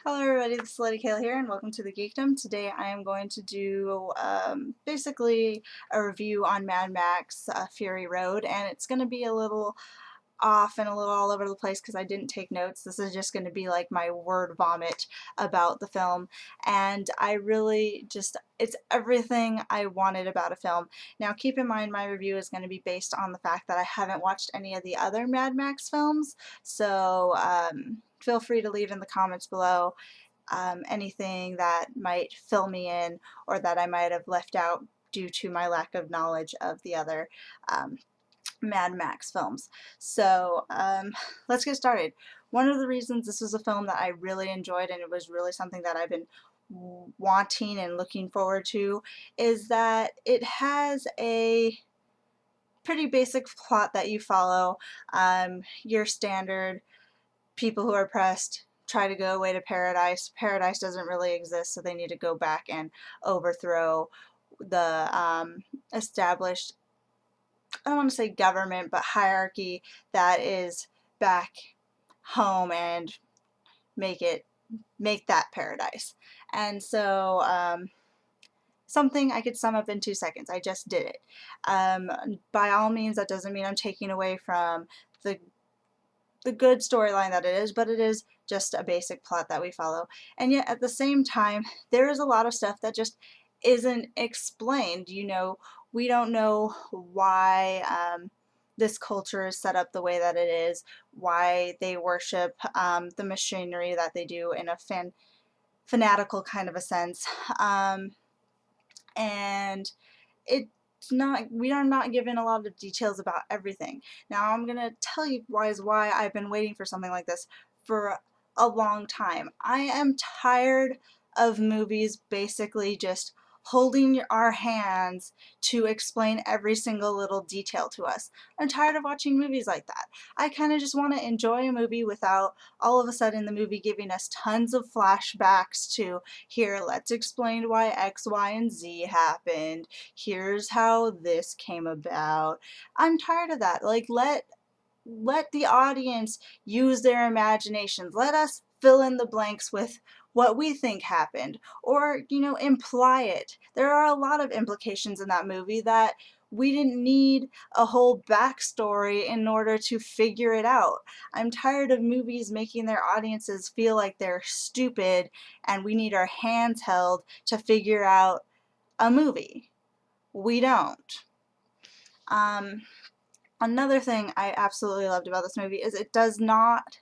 Hello everybody, this is Lady Kaylah here and welcome to the Geekdom. Today I am going to do basically a review on Mad Max Fury Road, and it's going to be a little off and a little all over the place because I didn't take notes. This is just going to be like my word vomit about the film, and I really just, it's everything I wanted about a film. Now keep in mind my review is going to be based on the fact that I haven't watched any of the other Mad Max films, so feel free to leave in the comments below anything that might fill me in or that I might have left out due to my lack of knowledge of the other um, Mad Max films. So let's get started. One of the reasons this was a film that I really enjoyed, and it was really something that I've been wanting and looking forward to, is that it has a pretty basic plot that you follow. Your standard people who are oppressed try to go away to paradise. Paradise doesn't really exist, so they need to go back and overthrow the established, I don't want to say government, but hierarchy that is back home and make that paradise. And so something I could sum up in 2 seconds. I just did it. By all means, that doesn't mean I'm taking away from the good storyline that it is, but it is just a basic plot that we follow. And yet at the same time, there is a lot of stuff that just isn't explained. You know, we don't know why this culture is set up the way that it is, why they worship the machinery that they do in a fanatical kind of a sense. And it's not, we are not given a lot of details about everything. Now I'm gonna tell you guys why I've been waiting for something like this for a long time. I am tired of movies basically just holding our hands to explain every single little detail to us. I'm tired of watching movies like that. I kind of just want to enjoy a movie without all of a sudden the movie giving us tons of flashbacks to, here, let's explain why X, Y, and Z happened. Here's how this came about. I'm tired of that. Like, let the audience use their imaginations. Let us fill in the blanks with what we think happened, or, you know, imply it. There are a lot of implications in that movie that we didn't need a whole backstory in order to figure it out. I'm tired of movies making their audiences feel like they're stupid and we need our hands held to figure out a movie. We don't. Um, Another thing I absolutely loved about this movie is it does not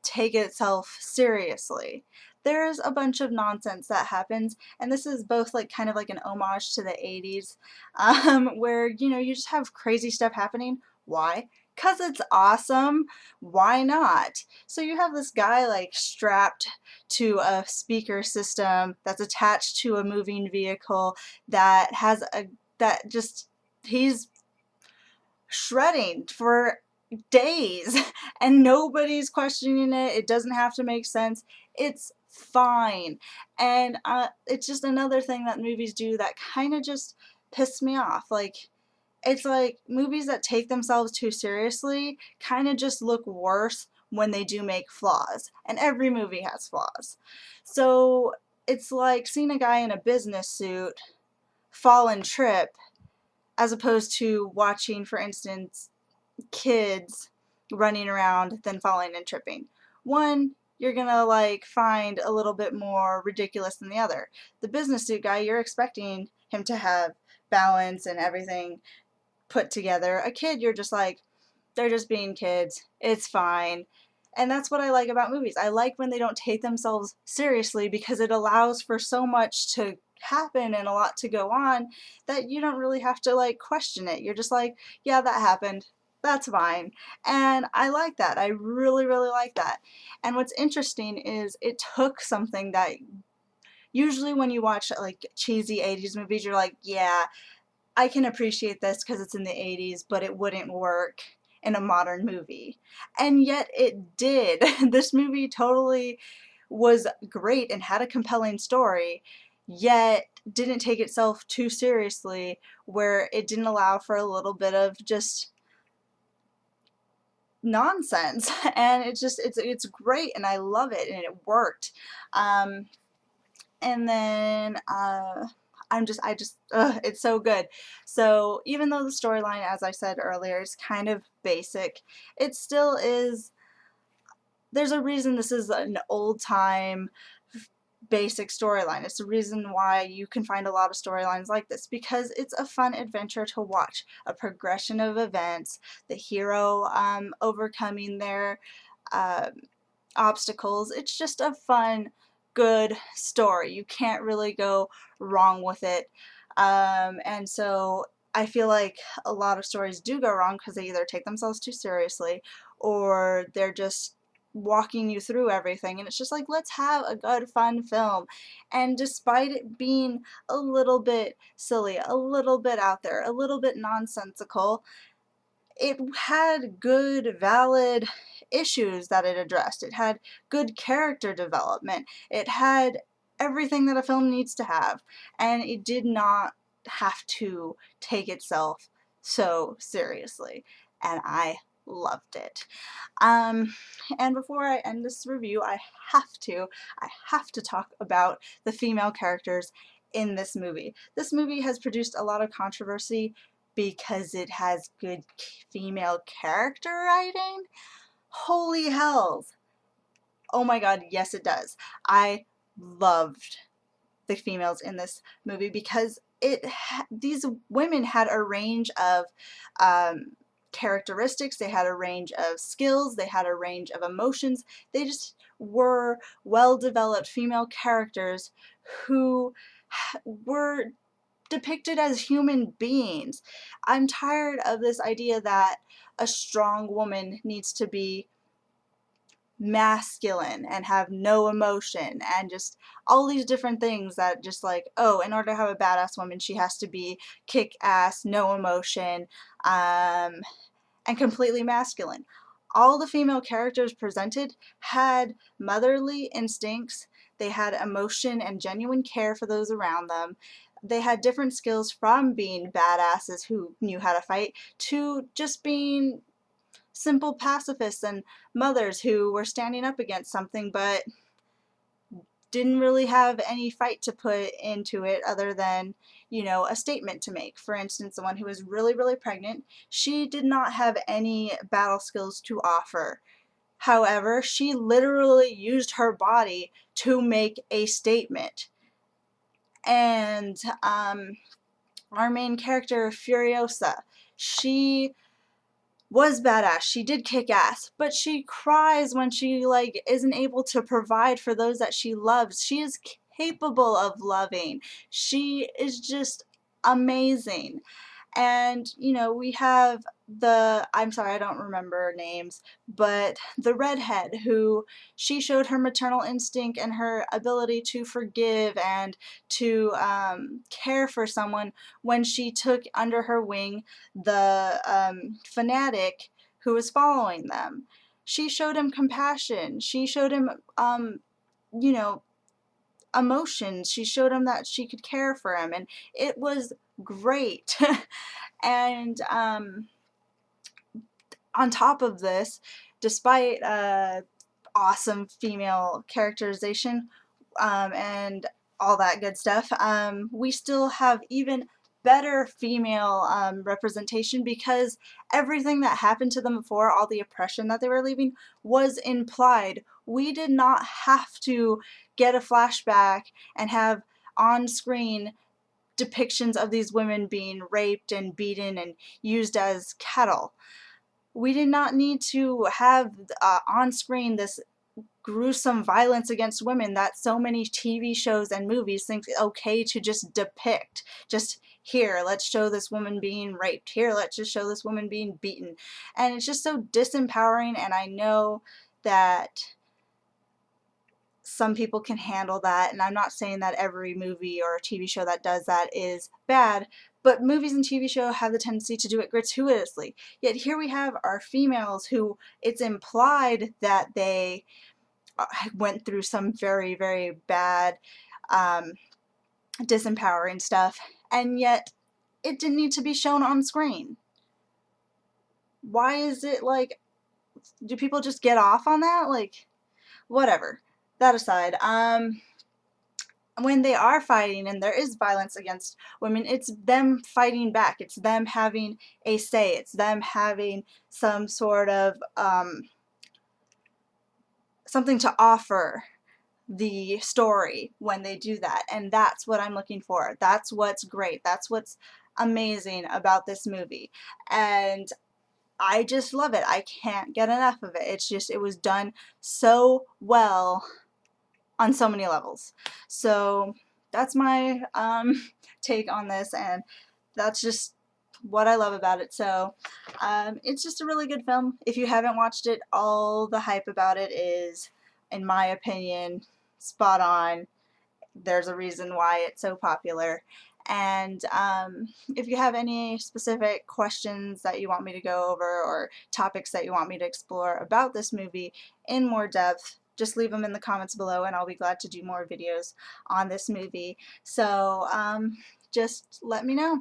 take itself seriously. There's a bunch of nonsense that happens, and this is both like kind of like an homage to the 80s, where, you know, you just have crazy stuff happening. Why? Because it's awesome. Why not? So you have this guy like strapped to a speaker system that's attached to a moving vehicle that has a, that just, he's shredding for days and nobody's questioning it. It doesn't have to make sense. It's fine. And it's just another thing that movies do that kind of just piss me off. Like, it's like movies that take themselves too seriously kind of just look worse when they do make flaws. And every movie has flaws. So it's like seeing a guy in a business suit fall and trip as opposed to watching, for instance, kids running around then falling and tripping. One, you're gonna like find a little bit more ridiculous than the other. The business suit guy, you're expecting him to have balance and everything put together. A kid, you're just like, they're just being kids. It's fine. And that's what I like about movies. I like when they don't take themselves seriously because it allows for so much to happen and a lot to go on that you don't really have to like question it. You're just like, yeah, that happened. That's fine. And I like that. I really, really like that. And what's interesting is it took something that usually when you watch like cheesy 80s movies, you're like, yeah, I can appreciate this because it's in the 80s, but it wouldn't work in a modern movie. And yet it did. This movie totally was great and had a compelling story, yet didn't take itself too seriously, where it didn't allow for a little bit of just nonsense, and it's great, and I love it, and it worked. And then it's so good. So even though the storyline, as I said earlier, is kind of basic, it still is. There's a reason this is an old time basic storyline. It's the reason why you can find a lot of storylines like this, because it's a fun adventure to watch. A progression of events, the hero overcoming their uh, obstacles. It's just a fun, good story. You can't really go wrong with it. And so I feel like a lot of stories do go wrong because they either take themselves too seriously, or they're just walking you through everything, and it's just like, let's have a good fun film. And despite it being a little bit silly, a little bit out there, a little bit nonsensical, it had good, valid issues that it addressed. It had good character development. It had everything that a film needs to have. And it did not have to take itself so seriously. And I loved it. Um, and before I end this review, I have to talk about the female characters in this movie. This movie has produced a lot of controversy because it has good female character writing. Holy hells. Oh my god, yes it does. I loved the females in this movie because these women had a range of um, characteristics, they had a range of skills, they had a range of emotions. They just were well developed female characters who were depicted as human beings. I'm tired of this idea that a strong woman needs to be masculine and have no emotion and just all these different things that just like, oh, in order to have a badass woman, she has to be kick ass, no emotion, and completely masculine. All the female characters presented had motherly instincts, they had emotion and genuine care for those around them. They had different skills, from being badasses who knew how to fight to just being simple pacifists and mothers who were standing up against something but didn't really have any fight to put into it other than, a statement to make. For instance, the one who was really, really pregnant, she did not have any battle skills to offer. However, she literally used her body to make a statement. And our main character, Furiosa, she was badass. She did kick ass, but she cries when she isn't able to provide for those that she loves. She is capable of loving. She is just amazing. And, we have I'm sorry, I don't remember names, but the redhead who, she showed her maternal instinct and her ability to forgive and to care for someone when she took under her wing the fanatic who was following them. She showed him compassion. She showed him, you know, emotions. She showed him that she could care for him, and it was great. And on top of this, despite awesome female characterization and all that good stuff, we still have even better female representation, because everything that happened to them before, all the oppression that they were leaving, was implied. We did not have to get a flashback and have on screen depictions of these women being raped and beaten and used as cattle. We did not need to have on screen this gruesome violence against women that so many TV shows and movies think okay to just depict. Just, here, let's show this woman being raped. Here, let's just show this woman being beaten. And it's just so disempowering, and I know that some people can handle that, and I'm not saying that every movie or TV show that does that is bad, but movies and TV show have the tendency to do it gratuitously. Yet here we have our females who, it's implied that they went through some very, very bad, um, disempowering stuff, and yet it didn't need to be shown on screen. Why is it like do people just get off on that? Like, whatever. That aside, when they are fighting and there is violence against women, it's them fighting back. It's them having a say. It's them having some sort of something to offer the story when they do that. And that's what I'm looking for. That's what's great. That's what's amazing about this movie. And I just love it. I can't get enough of it. It's just, it was done so well on so many levels. So that's my take on this, and that's just what I love about it. So it's just a really good film. If you haven't watched it, all the hype about it is, in my opinion, spot on. There's a reason why it's so popular. And if you have any specific questions that you want me to go over or topics that you want me to explore about this movie in more depth, just leave them in the comments below and I'll be glad to do more videos on this movie. So just let me know.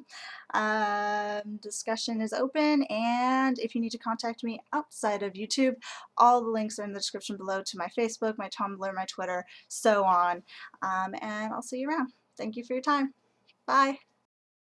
Discussion is open, and if you need to contact me outside of YouTube, all the links are in the description below to my Facebook, my Tumblr, my Twitter, so on. And I'll see you around. Thank you for your time. Bye.